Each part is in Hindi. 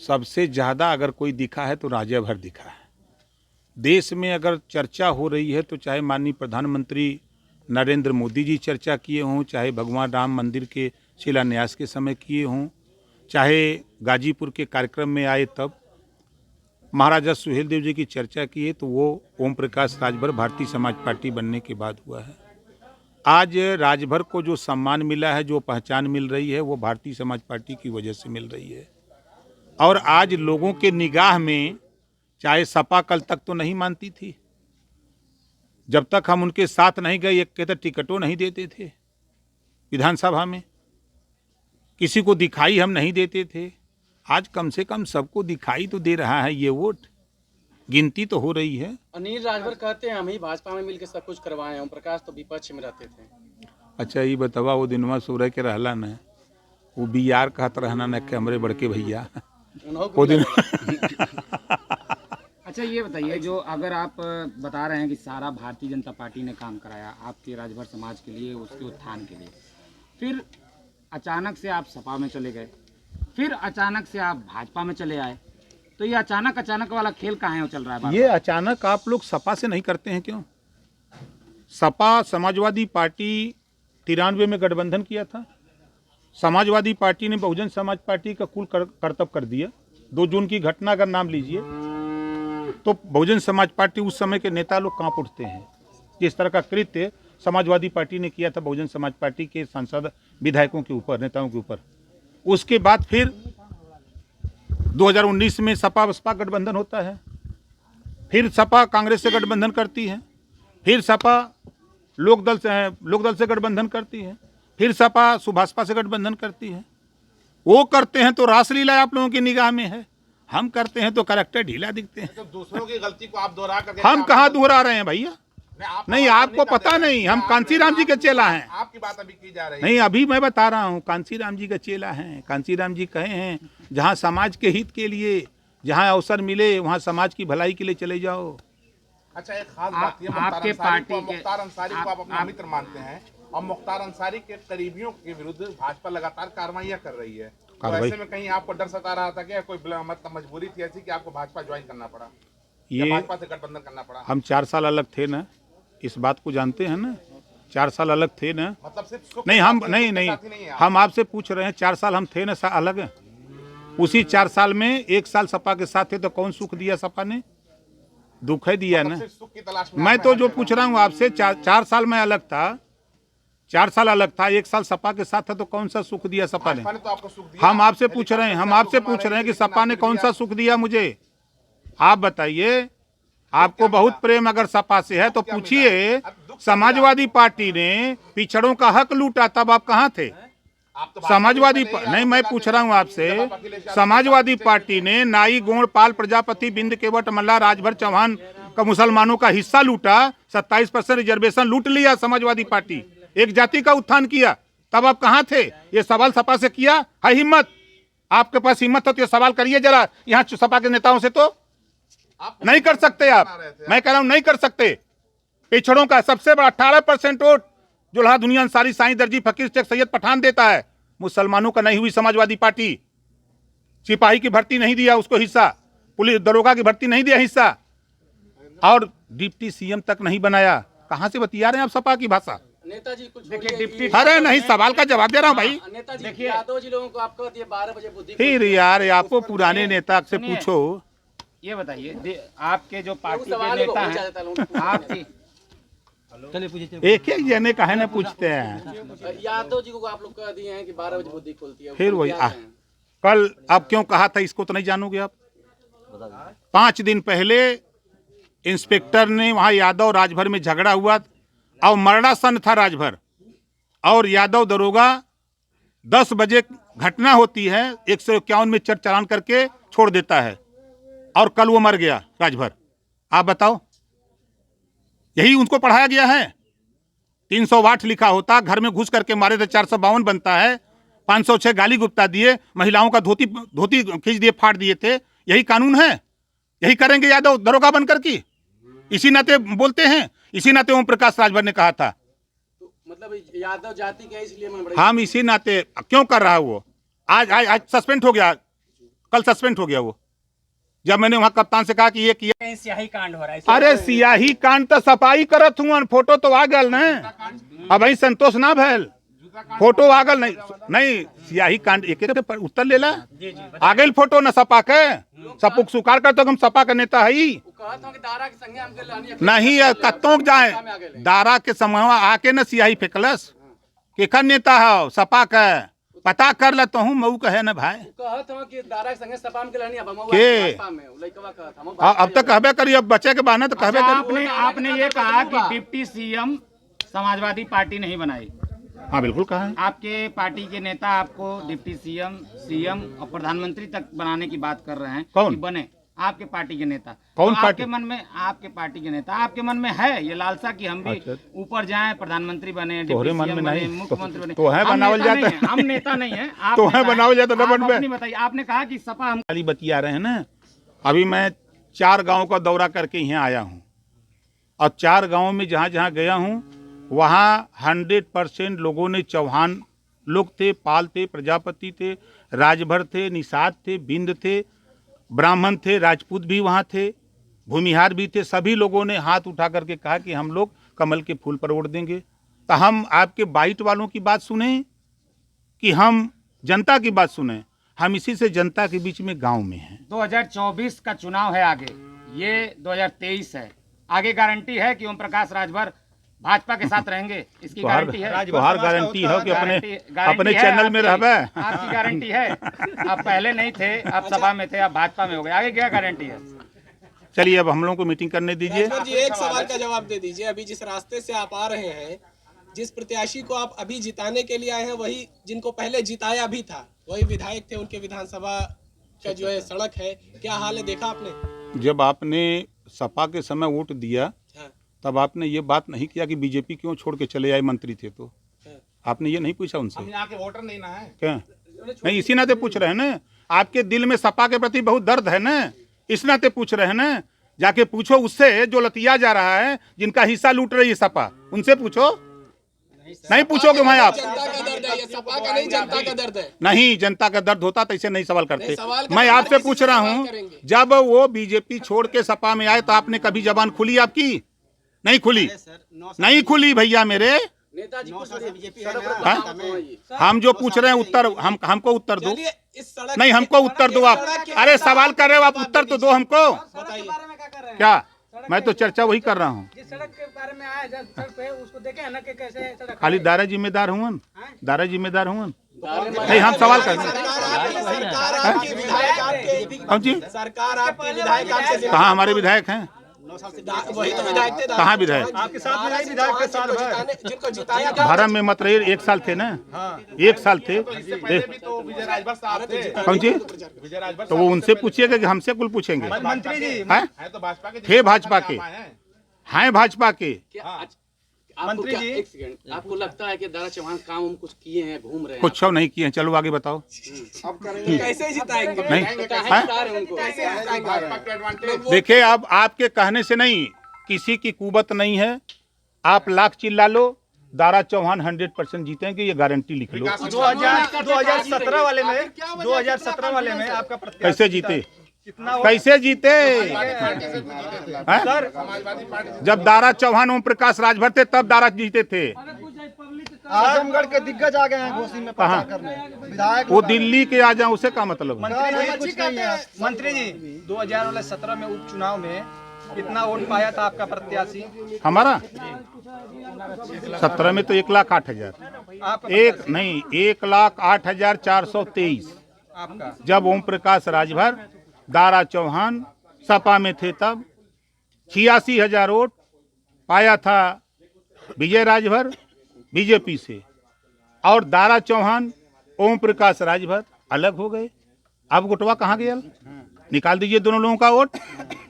सबसे ज़्यादा अगर कोई दिखा है तो राज्यभर दिखा है। देश में अगर चर्चा हो रही है तो चाहे माननीय प्रधानमंत्री नरेंद्र मोदी जी चर्चा किए हों, चाहे भगवान राम मंदिर के शिलान्यास के समय किए हों, चाहे गाजीपुर के कार्यक्रम में आए तब महाराजा सुहेलदेव जी की चर्चा की है, तो वो ओम प्रकाश राजभर भारतीय समाज पार्टी बनने के बाद हुआ है। आज राजभर को जो सम्मान मिला है, जो पहचान मिल रही है, वो भारतीय समाज पार्टी की वजह से मिल रही है। और आज लोगों के निगाह में चाहे सपा कल तक तो नहीं मानती थी, जब तक हम उनके साथ नहीं गए, एक कहते टिकटों नहीं देते थे विधानसभा में, किसी को दिखाई हम नहीं देते थे। आज कम से कम सबको दिखाई तो दे रहा है ये वोट, गिनती तो हो रही है। अनिल राजभर कहते हैं हम ही भाजपा में मिलकर सब कुछ करवाए हैं, ओम प्रकाश तो विपक्ष में रहते थे। अच्छा ये बतावा, वो दिनवा सूरज के रहला न, वो बियार कहत रहना न कि हमरे बड़के भैया वो दिन। अच्छा ये बताइए, जो अगर आप बता रहे हैं कि सारा भारतीय जनता पार्टी ने काम कराया आपके राजभर समाज के लिए, उसके उत्थान के लिए, फिर अचानक से आप सपा में चले गए, फिर अचानक से आप भाजपा में चले आए, तो ये अचानक वाला खेल कहाँ चल रहा है? ये अचानक आप लोग सपा से नहीं करते हैं क्यों? सपा समाजवादी पार्टी 93 में गठबंधन किया था। समाजवादी पार्टी ने बहुजन समाज पार्टी का कुल करतब कर दिया। 2 जून की घटना अगर नाम लीजिए तो बहुजन समाज पार्टी उस समय के नेता लोग कांप उठते हैं। जिस तरह का कृत्य समाजवादी पार्टी ने किया था बहुजन समाज पार्टी के सांसद विधायकों के ऊपर, नेताओं के ऊपर, उसके बाद फिर 2019 में सपा बसपा गठबंधन होता है, फिर सपा कांग्रेस से गठबंधन करती है, फिर सपा लोकदल से गठबंधन करती है, फिर सपा सुभाषपा से गठबंधन करती है। वो करते हैं तो रासलीला आप लोगों की निगाह में है, हम करते हैं तो कैरेक्टर ढीला दिखते हैं। तो दूसरों की गलती को आप दोहरा कर हम कहाँ दोहरा रहे हैं भैया? नहीं, आपको पता नहीं, हम कांसीराम जी के चेला हैं। आपकी बात अभी की जा रही है। नहीं, अभी मैं बता रहा हूँ, कांसीराम जी का चेला हैं। कांसीराम जी कहे हैं जहाँ समाज के हित के लिए, जहाँ अवसर मिले वहाँ समाज की भलाई के लिए चले जाओ। अच्छा, एक खास बात ये, आपके पार्टी मुख्तार अंसारी को आप अपना मित्र मानते हैं और मुख्तार अंसारी के करीबियों के विरुद्ध भाजपा लगातार कार्रवाइयां कर रही है, तो ऐसे में कहीं आपको डर सता रहा था कि कोई मतलब मजबूरी थी ऐसी कि आपको भाजपा ज्वाइन करना पड़ा, ये भाजपा से गठबंधन करना पड़ा? हम 4 साल अलग थे ना, इस बात को जानते हैं ना, 4 साल अलग थे ना। मतलब सिर्फ नहीं, हम नहीं, हम आपसे पूछ रहे हैं 4 साल हम थे ना अलग, उसी 4 साल में 1 साल सपा के साथ थे, तो कौन सुख दिया सपा ने? दुख है दिया ना। सुख की तलाश में मैं तो जो पूछ रहा हूँ आपसे, 4 साल में अलग था, 4 साल अलग था, 1 साल सपा के साथ था, तो कौन सा सुख दिया सपा ने? तो आपको सुख दिया। हम आपसे पूछ रहे हैं, कि सपा ने कौन सा सुख दिया मुझे? आप बताइए। आपको बहुत प्रेम अगर सपा से है तो पूछिए, समाजवादी पार्टी ने पिछड़ों का हक लूटा, तब आप कहाँ थे? समाजवादी नहीं, मैं पूछ रहा हूँ आपसे, समाजवादी पार्टी ने नाई गोंड पाल प्रजापति बिंद केवट मल्ला राजभर चौहान का मुसलमानों का हिस्सा लूटा, 27% रिजर्वेशन लूट लिया समाजवादी पार्टी, एक जाति का उत्थान किया, तब आप कहाँ थे? ये सवाल सपा से किया है? हिम्मत आपके पास हिम्मत हो तो ये सवाल करिए जरा यहाँ सपा के नेताओं से। तो नहीं कर सकते आप, मैं कह रहा हूँ नहीं कर सकते। पिछड़ों का सबसे बड़ा 18% वोट जुल्हा दुनिया अंसारी साईं दर्जी फकीर शेख सैयद पठान देता है, मुसलमानों का नहीं हुई समाजवादी पार्टी। सिपाही की भर्ती नहीं दिया उसको हिस्सा, पुलिस दरोगा की भर्ती नहीं दिया हिस्सा, और डिप्टी सीएम तक नहीं बनाया। कहां से बतिया रहे हैं आप सपा की भाषा? नेताजी कुछ देखिए, डिप्टी, अरे नहीं, सवाल का जवाब दे रहा हूं भाई। नेताजी यादव जी लोगों को आपको दिए 12 बजे बुद्धि। फिर यार आपको पुराने नेता से पूछो। ये बताइए, आपके जो पार्टी के नेता हैं, आपकी एक जने कहे न पूछते हैं। यादव जी को आप लोग कह दिए हैं कि 12 बजे बुद्धि खुलती है, फिर वही कल अब क्यों कहा था इसको तो नहीं जानोगे आप। 5 दिन पहले इंस्पेक्टर ने वहां यादव राजभर में झगड़ा हुआ और मरणासन था राजभर, और यादव दरोगा 10 बजे घटना होती है, 151 में चालान करके छोड़ देता है, और कल वो मर गया राजभर। आप बताओ, यही उनको पढ़ाया गया है? 308 लिखा होता, घर में घुस करके मारे थे, 452 बनता है, 506 गाली गुप्ता दिए, महिलाओं का धोती खींच दिए, फाड़ दिए थे। यही कानून है? यही करेंगे यादव दरोगा बनकर की? इसी नाते बोलते हैं, इसी नाते ओम प्रकाश राजभर ने कहा था। तो मतलब यादव जाति के इसलिए हम इसी नाते क्यों कर रहा है वो? आज सस्पेंड हो गया, कल सस्पेंड हो गया वो, जब मैंने वहां कप्तान से कहा कि ये किया। कहीं स्याही कांड हो रहा है। अरे सियाही कांड तो सफाई करत हूँ, फोटो तो आ गल न, अब वही संतोष ना भैल, फोटो आ गल नहीं सियाही कांड एक उत्तर लेला आ गई फोटो न सपा के सपुक सुकार कर, तो हम सपा का नेता है नहीं कत्तों जाए दारा के समय आके न सियाही फेंकलस केखर नेता है सपा का पता कर लेता हूँ मऊ कहे न भाई के अब तक कहबे करी, अब बचे के बहाने तो कहबे करी। आपने ये कहा कि डिप्टी सीएम समाजवादी पार्टी नहीं बनाई। हाँ बिल्कुल कहा है। आपके पार्टी के नेता आपको डिप्टी सीएम और प्रधानमंत्री तक बनाने की बात कर रहे हैं। कौन? कि बने आपके पार्टी के नेता। कौन तो पार्टी? आपके पार्टी के नेता आपके मन में है ये लालसा कि हम भी ऊपर जाएं, प्रधानमंत्री बने, तोहरे मन में नहीं, मुख्यमंत्री बने। तो है बनावल जाता है, हम नेता नहीं है, आप तो है बनावल जाता है। अपनी बताइए, आपने कहा कि सपा हम खाली बतिया रहे हैं ना। अभी मैं 4 गाँव का दौरा करके यहाँ आया हूँ और 4 गाँव में जहाँ जहाँ गया हूँ वहाँ 100% लोगों ने चौहान लोग थे, पाल थे, प्रजापति थे, राजभर थे, निषाद थे, बिंद थे, ब्राह्मण थे, राजपूत भी वहाँ थे, भूमिहार भी थे। सभी लोगों ने हाथ उठा करके कहा कि हम लोग कमल के फूल पर वोट देंगे। तो हम आपके बाइट वालों की बात सुने कि हम जनता की बात सुने? हम इसी से जनता के बीच में गांव में हैं। 2024 का चुनाव है आगे, ये 2023 है, आगे गारंटी है कि ओम प्रकाश राजभर भाजपा के साथ रहेंगे? इसकी गारंटी है? तोहार गारंटी है कि अपने चैनल में रहबे? आपकी गारंटी है? आप पहले नहीं थे, आप सभा में थे, आप भाजपा में हो गए, आगे क्या गारंटी है? चलिए अब हम लोगों को मीटिंग करने दीजिए। जी एक सवाल का जवाब दे दीजिए। अभी जिस रास्ते से आप आ रहे हैं, जिस प्रत्याशी को आप अभी जिताने के लिए आए हैं, वही जिनको पहले जिताया भी था, वही विधायक थे, उनके विधानसभा का जो है सड़क है, क्या हाल है देखा आपने? जब आपने सपा के समय वोट दिया तब आपने ये बात नहीं किया कि बीजेपी क्यों छोड़ के चले आए मंत्री थे, तो आपने ये नहीं पूछा उनसे? हम यहाँ के वोटर नहीं ना है क्या नहीं, इसी नाते पूछ रहे हैं ना। आपके दिल में सपा के प्रति बहुत दर्द है ना, इस नाते पूछ रहे हैं ना। जाके पूछो उससे जो लतिया जा रहा है, जिनका हिस्सा लूट रही है सपा, उनसे पूछो। नहीं पूछोगे भाई आप? जनता का दर्द है, ये सपा का नहीं, जनता का दर्द है। नहीं, जनता का दर्द होता तो ऐसे नहीं सवाल करते। सवाल मैं आपसे पूछ रहा हूँ, जब वो बीजेपी छोड़ के सपा में आए तो आपने कभी जबान खुली आपकी? नहीं खुली, नहीं खुली भैया मेरे। नेताजी हम जो पूछ रहे हैं उत्तर हमको उत्तर दो। इस सड़क नहीं हमको उत्तर दो आप। अरे सवाल कर रहे हो आप, उत्तर तो दो हमको। क्या मैं तो चर्चा वही कर रहा हूँ। जिस सड़क के बारे में आया सड़क पे उसको देखे ना कि कैसे सड़क खाली दारा जिम्मेदार हुआ, दारा जिम्मेदार हुआ। नहीं हम सवाल कर रहे हैं। सरकार आपके विधायक आपसे कहाँ हमारे विधायक हैं? वही तो विधायक थे। कहाँ विधायक? आपके साथ में नहीं विधायक के साथ जिनको जिताया था। भरम में मत रहिए, 1 साल थे ना, 1 साल थे। तो विजय राजभर साहब थे। कौन जी? विजय राजभर तो वो उनसे पूछिएगा कि हमसे कुल पूछेंगे? मंत्री जी हैं? है तो भाजपा के, थे भाजपा के, हैं भाजपा के। मंत्री जी एक सेकंड, आपको लगता है कि दारा चौहान काम कुछ किए हैं, घूम रहे हैं? कुछ नहीं किए हैं। चलो आगे बताओ। अब करेंगे, कैसे जिताएंगे? नहीं देखिए, अब आपके कहने से नहीं, किसी की कुवत नहीं है। आप लाख चिल्ला लो, दारा चौहान 100% जीतेंगे, ये गारंटी लिख लो। 2017 वाले में 2017 वाले में आपका कैसे जीते? कैसे जीते? जब दारा चौहान ओम प्रकाश राजभर थे तब दारा जीते थे। आजमगढ़ के दिग्गज आ गए हैं घोसी में प्रचार करने, विधायक। वो दिल्ली के आ जाए उससे क्या मतलब? मंत्री जी 2017 में उपचुनाव में कितना वोट पाया था आपका प्रत्याशी? हमारा 17 में तो 1,08,000। एक नहीं, 1,08,423। आपका जब ओम प्रकाश राजभर दारा चौहान सपा में थे तब 86,000 वोट पाया था विजय राजभर बीजेपी से, और दारा चौहान ओम प्रकाश राजभर अलग हो गए। अब वोटवा कहाँ गया? निकाल दीजिए दोनों लोगों का वोट,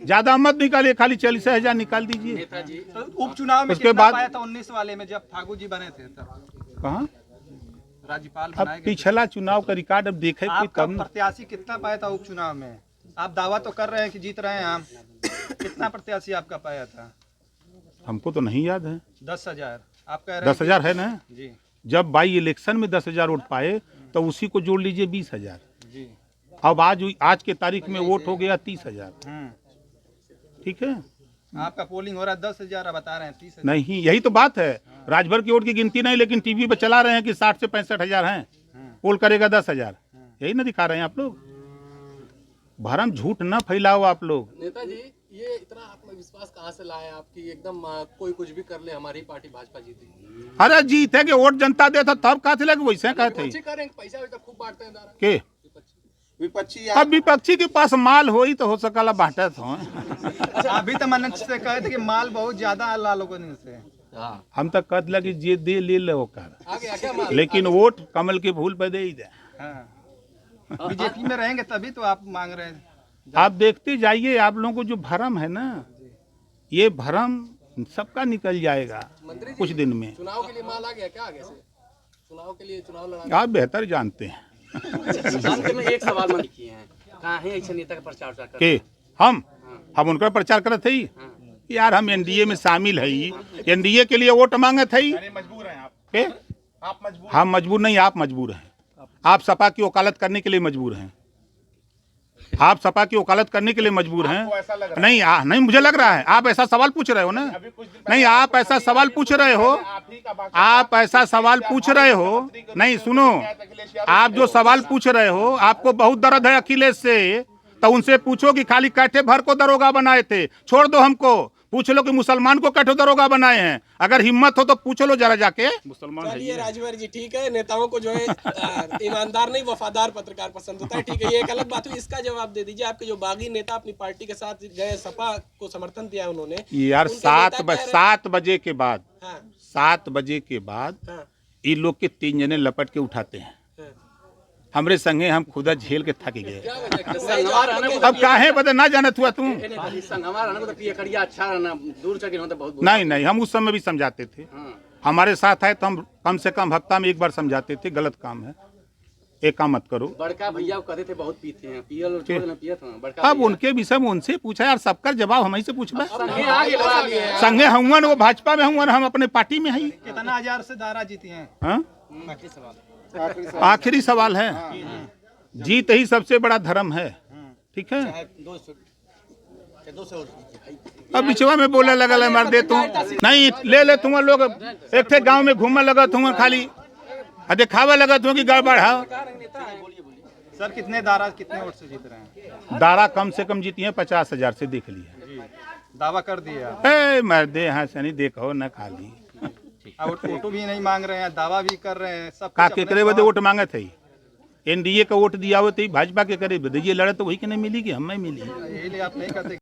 ज्यादा मत निकालिए, खाली 40,000 निकाल दीजिए। उपचुनाव में उसके कितना बाद पाया था 19 वाले में जब ठाकुर जी बने थे तब? कहाँ? राज्यपाल अब बनाए गए। पिछला चुनाव का रिकॉर्ड अब देखे कोई आपका तब न। प्रत्याशी कितना पाया था उपचुनाव में? आप दावा तो कर रहे हैं कि जीत रहे हैं हम, कितना प्रत्याशी आपका पाया था? हमको तो नहीं याद है। 10,000 आप कह रहे हैं 10,000 है ना? जी जब बाई इलेक्शन में 10,000 वोट पाए तो उसी को जोड़ लीजिए 20,000। जी अब आज के तारीख में वोट हो गया 30,000। ठीक है, आपका पोलिंग हो रहा है 10,000, बता रहे हैं 30,000। नहीं, यही तो बात है। राजभर की वोट की गिनती नहीं, लेकिन टीवी पे चला रहे हैं कि 60 से 65,000 हैं, पोल करेगा 10,000। यही ना दिखा रहे हैं आप लोग। भरम झूठ ना फैलाओ आप लोग। नेताजी, ये इतना आत्मविश्वास कहाँ से लाए आपकी एकदम कोई कुछ भी कर ले हमारी पार्टी भाजपा जीती? अरे जीत है कि वोट जनता देता तब कहा थे, वैसे कहते विपक्षी करें, पैसा भी तो खूब बांटते हैं दारा। के विपक्षी अब विपक्षी के पास माल हो ही तो हो सकला बांटा तो। अच्छा, अभी तो मंच से कहे थे कि माल बहुत ज्यादा लालों को से। हम तक कहत लगे जे दे ले ले होकर, आगे क्या माल? लेकिन वोट कमल के फूल पे दे ही दे। बीजेपी में रहेंगे तभी तो आप मांग रहे हैं। आप देखते जाइए, आप लोगों को जो भरम है ना, ये भरम सबका निकल जाएगा मंत्री जी, कुछ दिन में। चुनाव के लिए माल आ गया क्या आगे से? चुनाव के लिए चुनाव लड़ा? आप बेहतर जानते हैं। अंत में एक सवाल मन किए हैं, कहाँ है ऐसे नेता का प्रचार कर के हम उनका प्रचार करते ही यार, हम एनडीए में शामिल है, एनडीए के लिए वोट मांगे थे। मजबूर हैं आप? के आप मजबूर? हम मजबूर नहीं, आप मजबूर हैं। आप सपा की वकालत करने के लिए मजबूर हैं। आप सपा की वकालत करने के लिए मजबूर हैं। नहीं नहीं, मुझे लग रहा है आप ऐसा सवाल पूछ रहे हो ना। नहीं, आप ऐसा सवाल पूछ रहे हो, आप ऐसा सवाल पूछ रहे हो। नहीं सुनो, आप जो सवाल पूछ रहे हो, आपको बहुत दर्द है अखिलेश से, तो उनसे पूछो कि खाली कैठे भर को दरोगा बनाए थे, छोड़ दो हमको। पूछ लो कि मुसलमान को कैठे दरोगा बनाए हैं, अगर हिम्मत हो तो पूछ लो जरा जाके। मुसलमान चलिए राजभर जी, ठीक है, नेताओं को जो है ईमानदार नहीं वफादार पत्रकार पसंद होता है, ठीक है, ये एक अलग बात हुई। इसका जवाब दे दीजिए, आपके जो बागी नेता अपनी पार्टी के साथ गए, सपा को समर्थन दिया उन्होंने यार। 7 बजे के बाद, हाँ, 7 बजे के बाद हाँ, ये लोग के 3 जने लपट के उठाते हैं। हमरे संगे हम खुदा झेल के थक गए। क्या वजह? अब काहे बदे ना जानत हुआ तुम? अच्छा रहना, दूर चल के बहुत नहीं, हम उस समय भी समझाते थे। हमारे साथ है तो हम कम से कम हफ्ता में एक बार समझाते थे, गलत काम है, एक काम मत करो। बड़का भैया कहते थे बहुत पीते हैं, पियल। अब उनके विषय में उनसे पूछा यार, सबका जवाब हम ही से पूछबे। संगे हुआ वो भाजपा में हुआ, हम अपने पार्टी में है। कितना 1000 से दारा जीती हैं? आखिरी सवाल है। जीत ही सबसे बड़ा धर्म है, ठीक है। अब बिचवा में बोले लगा ले मार दे तू, नहीं ले तुम लोग एक थे गांव में घूमने लगा तुम, खाली दिखावे लगा तुम कि गड़बड़ है। सर कितने दारा कितने वोट से जीत रहे हैं? दारा कम से कम जीती है 50,000 से, देख लिया। दावा कर दिया? मर दे हाँ सनी, देखो न खाली वोट भी नहीं मांग रहे हैं, दावा भी कर रहे हैं, सब का केकरे बदे वोट मांगे थे। एनडीए का वोट दिया हो तो भाजपा के करे बदे, ये लड़े तो वही के नहीं मिली कि हमें मिली। यही आप नहीं करते।